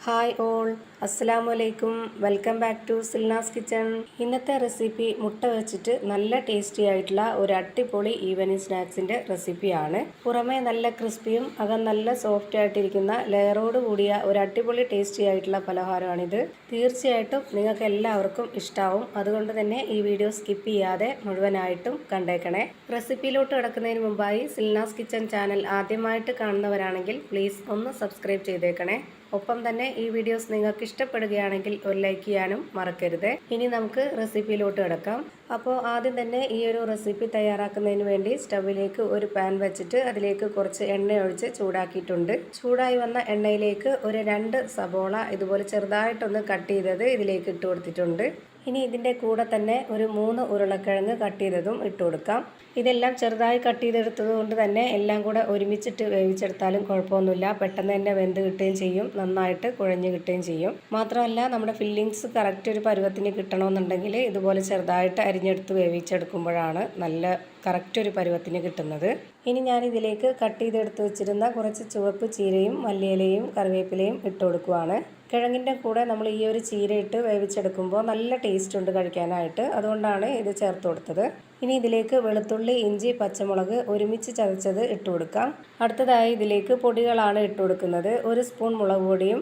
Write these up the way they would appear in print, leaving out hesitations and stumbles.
Hi all, അസ്സലാമു അലൈക്കും. Welcome back to Silna's kitchen. ഇന്നത്തെ റെസിപ്പി മുട്ട വെച്ചിട്ട് നല്ല ടേസ്റ്റി ആയിട്ടുള്ള ഒരു അടിപൊളി ഈവനിങ് സ്നാക്സിൻ്റെ റെസിപ്പിയാണ്. പുറമേ നല്ല ക്രിസ്പിയും അകം നല്ല സോഫ്റ്റ് ആയിട്ടിരിക്കുന്ന ലെയറോട് കൂടിയ ഒരു അടിപൊളി ടേസ്റ്റി ആയിട്ടുള്ള പലഹാരമാണിത്. തീർച്ചയായിട്ടും നിങ്ങൾക്ക് എല്ലാവർക്കും ഇഷ്ടാവും. അതുകൊണ്ട് തന്നെ ഈ വീഡിയോ സ്കിപ്പ് ചെയ്യാതെ മുഴുവനായിട്ടും കണ്ടേക്കണേ. റെസിപ്പിയിലോട്ട് കിടക്കുന്നതിന് മുമ്പായി സിൽനാസ് കിച്ചൺ ചാനൽ ആദ്യമായിട്ട് കാണുന്നവരാണെങ്കിൽ പ്ലീസ് ഒന്ന് സബ്സ്ക്രൈബ് ചെയ്തേക്കണേ. ഒപ്പം തന്നെ ഈ വീഡിയോസ് നിങ്ങൾക്ക് ഇഷ്ടപ്പെടുകയാണെങ്കിൽ ഒരു ലൈക്ക് ചെയ്യാനും മറക്കരുത്. ഇനി നമുക്ക് റെസിപ്പിയിലോട്ട് കിടക്കാം. അപ്പോൾ ആദ്യം തന്നെ ഈ ഒരു റെസിപ്പി തയ്യാറാക്കുന്നതിന് വേണ്ടി സ്റ്റൗവിലേക്ക് ഒരു പാൻ വെച്ചിട്ട് അതിലേക്ക് കുറച്ച് എണ്ണ ഒഴിച്ച് ചൂടാക്കിയിട്ടുണ്ട്. ചൂടായി വന്ന എണ്ണയിലേക്ക് ഒരു 2 സബോള ഇതുപോലെ ചെറുതായിട്ടൊന്ന് കട്ട് ചെയ്തത് ഇതിലേക്ക് ഇട്ട് കൊടുത്തിട്ടുണ്ട്. ഇനി ഇതിൻ്റെ കൂടെ തന്നെ ഒരു 3 ഉരുളക്കിഴങ്ങ് കട്ട് ചെയ്തതും ഇട്ട് കൊടുക്കാം. ഇതെല്ലാം ചെറുതായി കട്ട് ചെയ്തെടുത്തത് കൊണ്ട് തന്നെ എല്ലാം കൂടെ ഒരുമിച്ചിട്ട് വേവിച്ചെടുത്താലും കുഴപ്പമൊന്നുമില്ല. പെട്ടെന്ന് തന്നെ വെന്ത് കിട്ടുകയും ചെയ്യും, നന്നായിട്ട് കുഴഞ്ഞ് കിട്ടുകയും ചെയ്യും. മാത്രമല്ല നമ്മുടെ ഫില്ലിങ്സ് കറക്റ്റ് ഒരു പരുവത്തിന് കിട്ടണമെന്നുണ്ടെങ്കിൽ ഇതുപോലെ ചെറുതായിട്ട് അരിഞ്ഞെടുത്ത് വേവിച്ചെടുക്കുമ്പോഴാണ് നല്ല കറക്റ്റ് ഒരു പരുവത്തിന് കിട്ടുന്നത്. ഇനി ഞാൻ ഇതിലേക്ക് കട്ട് ചെയ്തെടുത്ത് വെച്ചിരുന്ന കുറച്ച് ചുവപ്പ് ചീരയും മല്ലിയിലയും കറിവേപ്പിലയും ഇട്ട് കൊടുക്കുവാണ്. കിഴങ്ങിൻ്റെ കൂടെ നമ്മൾ ഈ ഒരു ചീര ഇട്ട് വേവിച്ചെടുക്കുമ്പോൾ നല്ല ടേസ്റ്റ് ഉണ്ട് കഴിക്കാനായിട്ട്, അതുകൊണ്ടാണ് ഇത് ചേർത്ത് കൊടുത്തത്. ഇനി ഇതിലേക്ക് വെളുത്തുള്ളി, ഇഞ്ചി, പച്ചമുളക് ഒരുമിച്ച് ചതച്ചത് ഇട്ട് കൊടുക്കാം. അടുത്തതായി ഇതിലേക്ക് പൊടികളാണ് ഇട്ട് കൊടുക്കുന്നത്. 1 സ്പൂൺ മുളക് പൊടിയും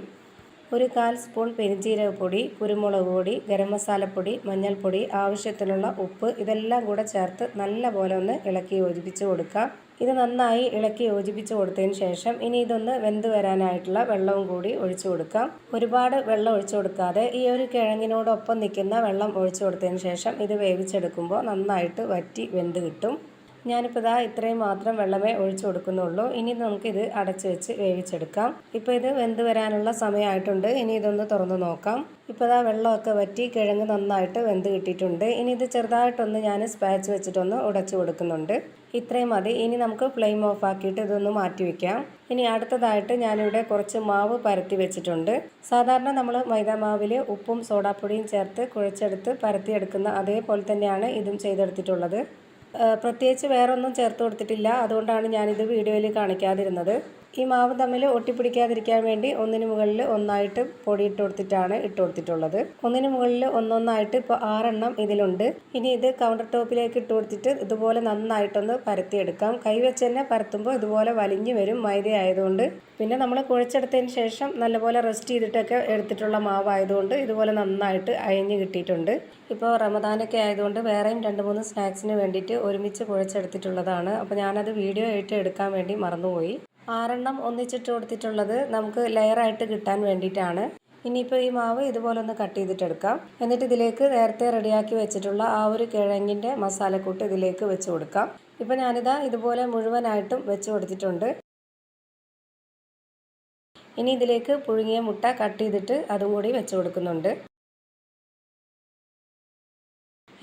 1/4 സ്പൂൺ പെരുംജീരകപ്പൊടി, കുരുമുളക് പൊടി, ഗരം മസാലപ്പൊടി, മഞ്ഞൾപ്പൊടി, ആവശ്യത്തിനുള്ള ഉപ്പ് ഇതെല്ലാം കൂടെ ചേർത്ത് നല്ലപോലെ ഒന്ന് ഇളക്കി യോജിപ്പിച്ച് കൊടുക്കാം. ഇത് നന്നായി ഇളക്കി യോജിപ്പിച്ച് കൊടുത്തതിന് ശേഷം ഇനി ഇതൊന്ന് വെന്ത് വരാനായിട്ടുള്ള വെള്ളവും കൂടി ഒഴിച്ചു കൊടുക്കാം. ഒരുപാട് വെള്ളം ഒഴിച്ചു കൊടുക്കാതെ ഈ ഒരു കിഴങ്ങിനോടൊപ്പം നിൽക്കുന്ന വെള്ളം ഒഴിച്ചു കൊടുത്തതിന് ശേഷം ഇത് വേവിച്ചെടുക്കുമ്പോൾ നന്നായിട്ട് വറ്റി വെന്ത് കിട്ടും. ഞാനിപ്പോൾ ഇത്രയും മാത്രം വെള്ളമേ ഒഴിച്ചു കൊടുക്കുന്നുള്ളൂ. ഇനി നമുക്കിത് അടച്ച് വെച്ച് വേവിച്ചെടുക്കാം. ഇപ്പോൾ ഇത് വെന്ത് വരാനുള്ള സമയമായിട്ടുണ്ട്. ഇനി ഇതൊന്ന് തുറന്ന് നോക്കാം. ഇപ്പോൾ വെള്ളമൊക്കെ വറ്റി കിഴങ്ങ് നന്നായിട്ട് വെന്ത് കിട്ടിയിട്ടുണ്ട്. ഇനി ഇത് ചെറുതായിട്ടൊന്ന് ഞാൻ സ്പാച്ച് വെച്ചിട്ടൊന്ന് ഉടച്ചു കൊടുക്കുന്നുണ്ട്. ഇത്രയും മതി. ഇനി നമുക്ക് ഫ്ലെയിം ഓഫ് ആക്കിയിട്ട് ഇതൊന്ന് മാറ്റി വയ്ക്കാം. ഇനി അടുത്തതായിട്ട് ഞാനിവിടെ കുറച്ച് മാവ് പരത്തി വെച്ചിട്ടുണ്ട്. സാധാരണ നമ്മൾ മൈദാമാവിൽ ഉപ്പും സോഡാപ്പൊടിയും ചേർത്ത് കുഴച്ചെടുത്ത് പരത്തിയെടുക്കുന്ന അതേപോലെ തന്നെയാണ് ഇതും ചെയ്തെടുത്തിട്ടുള്ളത്. പ്രത്യേകിച്ച് വേറൊന്നും ചേർത്ത് കൊടുത്തിട്ടില്ല, അതുകൊണ്ടാണ് ഞാനിത് വീഡിയോയിൽ കാണിക്കാതിരുന്നത്. ഈ മാവ് തമ്മിൽ ഒട്ടിപ്പിടിക്കാതിരിക്കാൻ വേണ്ടി ഒന്നിന് മുകളിൽ ഒന്നായിട്ട് പൊടി ഇട്ട് കൊടുത്തിട്ടുള്ളത്. ഒന്നിന് മുകളിൽ ഒന്നൊന്നായിട്ട് ഇപ്പോൾ 6 എണ്ണം ഇതിലുണ്ട്. ഇനി ഇത് കൗണ്ടർ ടോപ്പിലേക്ക് ഇട്ട് കൊടുത്തിട്ട് ഇതുപോലെ നന്നായിട്ടൊന്ന് പരത്തിയെടുക്കാം. കൈവച്ച് തന്നെ പരത്തുമ്പോൾ ഇതുപോലെ വലിഞ്ഞു വരും, മൈദ ആയതുകൊണ്ട്. പിന്നെ നമ്മൾ കുഴച്ചെടുത്തതിന് ശേഷം നല്ലപോലെ റെസ്റ്റ് ചെയ്തിട്ടൊക്കെ എടുത്തിട്ടുള്ള മാവായതുകൊണ്ട് ഇതുപോലെ നന്നായിട്ട് അയഞ്ഞ് കിട്ടിയിട്ടുണ്ട്. ഇപ്പോൾ റമദാനൊക്കെ ആയതുകൊണ്ട് വേറെയും 2-3 സ്നാക്സിന് വേണ്ടിയിട്ട് ഒരുമിച്ച് കുഴച്ചെടുത്തിട്ടുള്ളതാണ്. അപ്പോൾ ഞാനത് വീഡിയോ ആയിട്ട് എടുക്കാൻ വേണ്ടി മറന്നുപോയി. 6 എണ്ണം ഒന്നിച്ചിട്ട് കൊടുത്തിട്ടുള്ളത് നമുക്ക് ലെയറായിട്ട് കിട്ടാൻ വേണ്ടിയിട്ടാണ്. ഇനിയിപ്പോൾ ഈ മാവ് ഇതുപോലെ ഒന്ന് കട്ട് ചെയ്തിട്ടെടുക്കാം. എന്നിട്ട് ഇതിലേക്ക് നേരത്തെ റെഡിയാക്കി വെച്ചിട്ടുള്ള ആ ഒരു കിഴങ്ങിൻ്റെ മസാലക്കൂട്ട് ഇതിലേക്ക് വെച്ച് കൊടുക്കാം. ഇപ്പോൾ ഞാനിതാ ഇതുപോലെ മുഴുവനായിട്ടും വെച്ച് കൊടുത്തിട്ടുണ്ട്. ഇനി ഇതിലേക്ക് പുഴുങ്ങിയ മുട്ട കട്ട് ചെയ്തിട്ട് അതും കൂടി വെച്ച് കൊടുക്കുന്നുണ്ട്.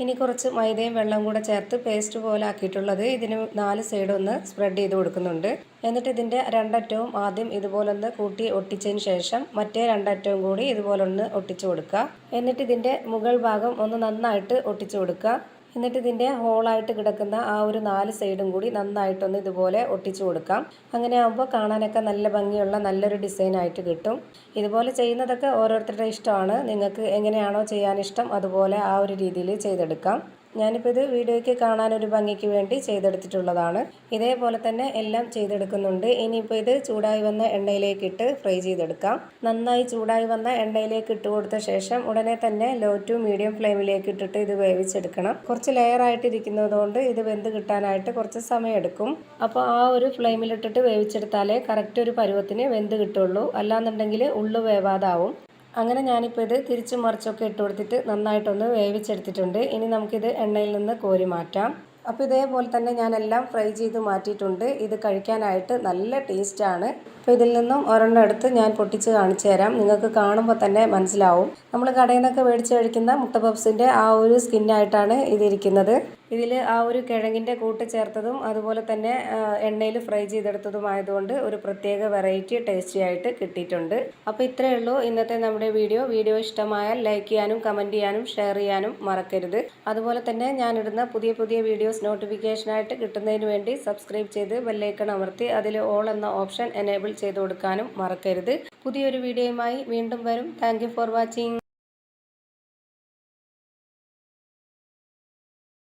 ഇനി കുറച്ച് മൈദയും വെള്ളവും കൂടെ ചേർത്ത് പേസ്റ്റ് പോലെ ആക്കിയിട്ടുള്ളത് ഇതിന് 4 സൈഡും ഒന്ന് സ്പ്രെഡ് ചെയ്ത് കൊടുക്കുന്നുണ്ട്. എന്നിട്ട് ഇതിൻ്റെ 2 അറ്റവും ആദ്യം ഇതുപോലൊന്ന് കൂട്ടി ഒട്ടിച്ചതിന് ശേഷം മറ്റേ 2 അറ്റവും കൂടി ഇതുപോലൊന്ന് ഒട്ടിച്ചു കൊടുക്കുക. എന്നിട്ട് ഇതിൻ്റെ മുകൾ ഭാഗം ഒന്ന് നന്നായിട്ട് ഒട്ടിച്ചു കൊടുക്കുക. എന്നിട്ട് ഇതിൻ്റെ ഹോളായിട്ട് കിടക്കുന്ന ആ ഒരു 4 സൈഡും കൂടി നന്നായിട്ടൊന്ന് ഇതുപോലെ ഒട്ടിച്ചു കൊടുക്കാം. അങ്ങനെ ആകുമ്പോൾ കാണാനൊക്കെ നല്ല ഭംഗിയുള്ള നല്ലൊരു ഡിസൈനായിട്ട് കിട്ടും. ഇതുപോലെ ചെയ്യുന്നതൊക്കെ ഓരോരുത്തരുടെ ഇഷ്ടമാണ്. നിങ്ങൾക്ക് എങ്ങനെയാണോ ചെയ്യാനിഷ്ടം അതുപോലെ ആ ഒരു രീതിയിൽ ചെയ്തെടുക്കാം. ഞാനിപ്പോൾ ഇത് വീഡിയോയ്ക്ക് കാണാനൊരു ഭംഗിക്ക് വേണ്ടി ചെയ്തെടുത്തിട്ടുള്ളതാണ്. ഇതേപോലെ തന്നെ എല്ലാം ചെയ്തെടുക്കുന്നുണ്ട്. ഇനിയിപ്പോൾ ഇത് ചൂടായി വന്ന എണ്ണയിലേക്കിട്ട് ഫ്രൈ ചെയ്തെടുക്കാം. നന്നായി ചൂടായി വന്ന എണ്ണയിലേക്ക് ഇട്ട് കൊടുത്ത ശേഷം ഉടനെ തന്നെ ലോ ടു മീഡിയം ഫ്ലെയിമിലേക്ക് ഇട്ടിട്ട് ഇത് വേവിച്ചെടുക്കണം. കുറച്ച് ലെയറായിട്ട് ഇരിക്കുന്നതുകൊണ്ട് ഇത് വെന്ത് കിട്ടാനായിട്ട് കുറച്ച് സമയം എടുക്കും. അപ്പോൾ ആ ഒരു ഫ്ലെയിമിലിട്ടിട്ട് വേവിച്ചെടുത്താലേ കറക്റ്റ് ഒരു പരുവത്തിന് വെന്ത് കിട്ടുള്ളൂ. അല്ലാന്നുണ്ടെങ്കിൽ ഉള്ളു വേവാതാവും. അങ്ങനെ ഞാനിപ്പോൾ ഇത് തിരിച്ചും മറിച്ചൊക്കെ ഇട്ട് കൊടുത്തിട്ട് നന്നായിട്ടൊന്ന് വേവിച്ചെടുത്തിട്ടുണ്ട്. ഇനി നമുക്കിത് എണ്ണയിൽ നിന്ന് കോരി മാറ്റാം. അപ്പോൾ ഇതേപോലെ തന്നെ ഞാനെല്ലാം ഫ്രൈ ചെയ്ത് മാറ്റിയിട്ടുണ്ട്. ഇത് കഴിക്കാനായിട്ട് നല്ല ടേസ്റ്റാണ്. അപ്പോൾ ഇതിൽ നിന്നും ഒരെണ്ണം എടുത്ത് ഞാൻ പൊട്ടിച്ച് കാണിച്ചു തരാം. നിങ്ങൾക്ക് കാണുമ്പോൾ തന്നെ മനസ്സിലാവും. നമ്മൾ കടയിൽ നിന്നൊക്കെ മേടിച്ച് കഴിക്കുന്ന മുട്ട പപ്സിൻ്റെ ആ ഒരു സ്കിന്നായിട്ടാണ് ഇതിരിക്കുന്നത്. ഇതിൽ ആ ഒരു കിഴങ്ങിൻ്റെ കൂട്ട് ചേർത്തതും അതുപോലെ തന്നെ എണ്ണയിൽ ഫ്രൈ ചെയ്തെടുത്തതുമായതുകൊണ്ട് ഒരു പ്രത്യേക വെറൈറ്റി ടേസ്റ്റി ആയിട്ട് കിട്ടിയിട്ടുണ്ട്. അപ്പോൾ ഇത്രയേ ഉള്ളൂ ഇന്നത്തെ നമ്മുടെ വീഡിയോ ഇഷ്ടമായാൽ ലൈക്ക് ചെയ്യാനും കമൻറ്റ് ചെയ്യാനും ഷെയർ ചെയ്യാനും മറക്കരുത്. അതുപോലെ തന്നെ ഞാനിടുന്ന പുതിയ വീഡിയോസ് നോട്ടിഫിക്കേഷനായിട്ട് കിട്ടുന്നതിന് വേണ്ടി സബ്സ്ക്രൈബ് ചെയ്ത് ബെല്ലൈക്കൺ അമർത്തി അതിൽ ഓൾ എന്ന ഓപ്ഷൻ എനേബിൾ ചെയ്ത് കൊടുക്കാനും മറക്കരുത്. പുതിയൊരു വീഡിയോയുമായി വീണ്ടും വരും. Thank you for watching.